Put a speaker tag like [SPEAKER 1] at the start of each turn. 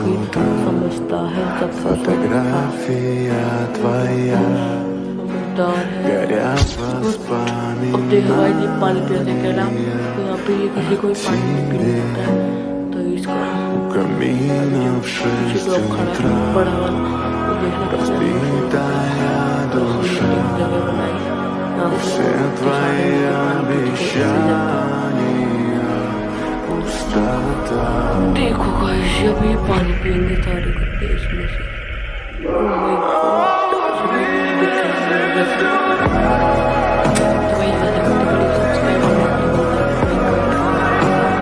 [SPEAKER 1] कि समझता है सबका
[SPEAKER 2] Фотография твоя,
[SPEAKER 1] समझदार है।
[SPEAKER 2] горят
[SPEAKER 1] अब देखो भाई जी, पानी पीने
[SPEAKER 2] वоспоминания
[SPEAKER 1] के ना तो यहाँ पे ये किसी को भी पानी नहीं पीने
[SPEAKER 2] тебе.
[SPEAKER 1] देता है, तो इसका
[SPEAKER 2] У
[SPEAKER 1] अभी
[SPEAKER 2] камина
[SPEAKER 1] जो
[SPEAKER 2] в
[SPEAKER 1] पीछे
[SPEAKER 2] 6
[SPEAKER 1] डॉग खड़ा है
[SPEAKER 2] утра
[SPEAKER 1] बड़ा वाला, वो देखने का क्या इमोशनल होता है।
[SPEAKER 2] разбитая
[SPEAKER 1] तो उसने
[SPEAKER 2] душа,
[SPEAKER 1] एक जगह बनाई यहाँ पे
[SPEAKER 2] все
[SPEAKER 1] कि सारे
[SPEAKER 2] твои
[SPEAKER 1] मिलके पानी पीते थे, ऐसी जगह।
[SPEAKER 2] обещания, пустота.
[SPEAKER 1] देखो गाइस, अभी पानी पियेंगे सारे कुत्ते इसमें से। Oh my God,